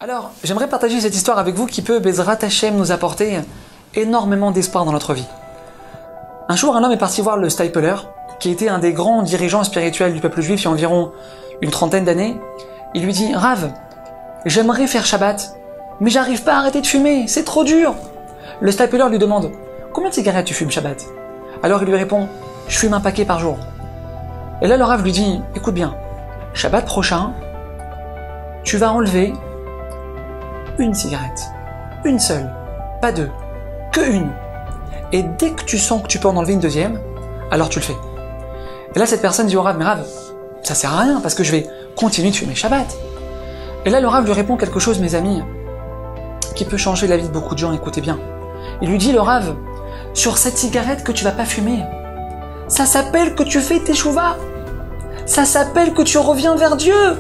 Alors, j'aimerais partager cette histoire avec vous qui peut, Bezrat Hashem, nous apporter énormément d'espoir dans notre vie. Un jour, un homme est parti voir le Stapler, qui était un des grands dirigeants spirituels du peuple juif il y a environ une trentaine d'années. Il lui dit « Rav, j'aimerais faire Shabbat, mais j'arrive pas à arrêter de fumer, c'est trop dur !» Le Stapler lui demande « Combien de cigarettes tu fumes Shabbat ?» Alors il lui répond « Je fume un paquet par jour. » Et là le Rav lui dit « Écoute bien, Shabbat prochain, tu vas enlever une cigarette, une seule, pas deux, que une. Et dès que tu sens que tu peux en enlever une deuxième, alors tu le fais. » Et là cette personne dit au Rav « Mais Rav, ça sert à rien parce que je vais continuer de fumer Shabbat. » Et là le Rav lui répond quelque chose, mes amis, qui peut changer la vie de beaucoup de gens, écoutez bien. Il lui dit, le Rav, sur cette cigarette que tu vas pas fumer, ça s'appelle que tu fais teshuva. Ça s'appelle que tu reviens vers Dieu.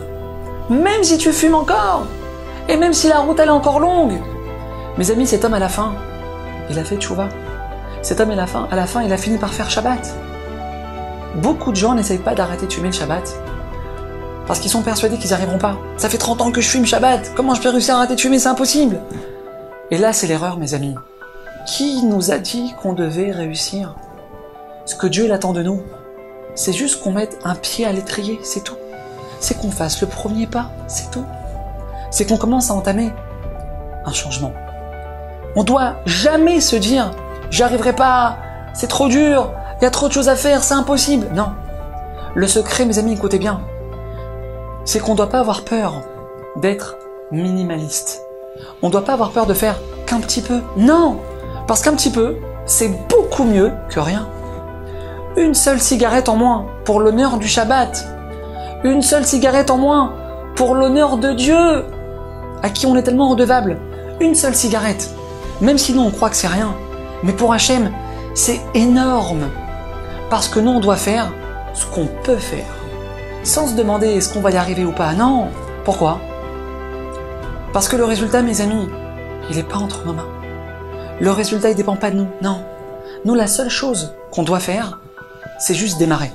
Même si tu fumes encore. Et même si la route elle est encore longue. Mes amis, cet homme à la fin, il a fait teshuva. Cet homme à la fin, il a fini par faire Shabbat. Beaucoup de gens n'essayent pas d'arrêter de fumer le Shabbat. Parce qu'ils sont persuadés qu'ils n'y arriveront pas. Ça fait 30 ans que je fume Shabbat. Comment je peux réussir à arrêter de fumer? C'est impossible. Et là, c'est l'erreur, mes amis. Qui nous a dit qu'on devait réussir? Ce que Dieu attend de nous, c'est juste qu'on mette un pied à l'étrier, c'est tout. C'est qu'on fasse le premier pas, c'est tout. C'est qu'on commence à entamer un changement. On doit jamais se dire « j'y arriverai pas, c'est trop dur, il y a trop de choses à faire, c'est impossible ». Non. Le secret, mes amis, écoutez bien, c'est qu'on ne doit pas avoir peur d'être minimaliste. On ne doit pas avoir peur de faire qu'un petit peu. Non! Parce qu'un petit peu, c'est beaucoup mieux que rien. Une seule cigarette en moins pour l'honneur du Shabbat. Une seule cigarette en moins pour l'honneur de Dieu, à qui on est tellement redevable. Une seule cigarette. Même si nous on croit que c'est rien. Mais pour Hachem, c'est énorme. Parce que nous on doit faire ce qu'on peut faire. Sans se demander est-ce qu'on va y arriver ou pas. Non. Pourquoi? Parce que le résultat, mes amis, il n'est pas entre nos mains. Le résultat, il ne dépend pas de nous. Non. Nous, la seule chose qu'on doit faire, c'est juste démarrer.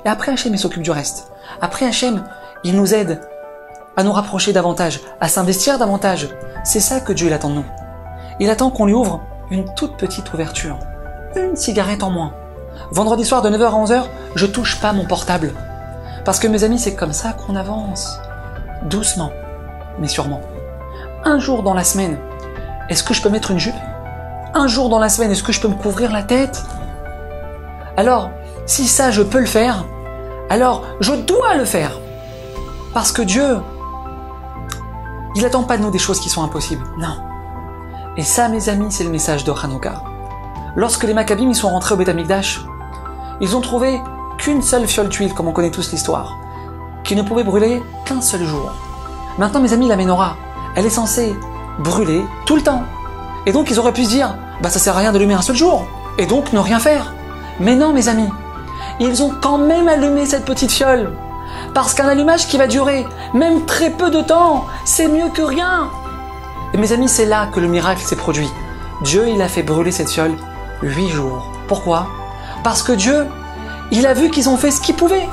Et après, Hachem, il s'occupe du reste. Après, Hachem, il nous aide à nous rapprocher davantage, à s'investir davantage. C'est ça que Dieu il attend de nous. Il attend qu'on lui ouvre une toute petite ouverture. Une cigarette en moins. Vendredi soir, de 9h à 11h, je touche pas mon portable. Parce que, mes amis, c'est comme ça qu'on avance. Doucement, mais sûrement. Un jour dans la semaine, est-ce que je peux mettre une jupe? Un jour dans la semaine, est-ce que je peux me couvrir la tête? Alors, si ça je peux le faire, alors je dois le faire. Parce que Dieu, il n'attend pas de nous des choses qui sont impossibles. Non. Et ça, mes amis, c'est le message de Hanouka. Lorsque les Maccabim ils sont rentrés au Beth Amikdash, ils ont trouvé qu'une seule fiole d'huile, comme on connaît tous l'histoire, qui ne pouvait brûler qu'un seul jour. Maintenant, mes amis, la Ménorah, elle est censée brûler tout le temps. Et donc, ils auraient pu se dire, bah ça sert à rien d'allumer un seul jour, et donc ne rien faire. Mais non, mes amis, ils ont quand même allumé cette petite fiole. Parce qu'un allumage qui va durer même très peu de temps, c'est mieux que rien. Et mes amis, c'est là que le miracle s'est produit. Dieu, il a fait brûler cette fiole 8 jours. Pourquoi? Parce que Dieu, il a vu qu'ils ont fait ce qu'ils pouvaient.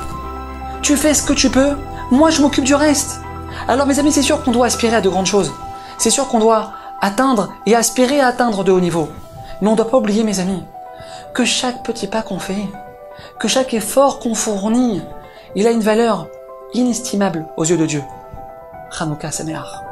Tu fais ce que tu peux, moi je m'occupe du reste. Alors mes amis, c'est sûr qu'on doit aspirer à de grandes choses. C'est sûr qu'on doit atteindre et aspirer à atteindre de haut niveau. Mais on ne doit pas oublier, mes amis, que chaque petit pas qu'on fait, que chaque effort qu'on fournit, il a une valeur inestimable aux yeux de Dieu. Hanouka Sameach.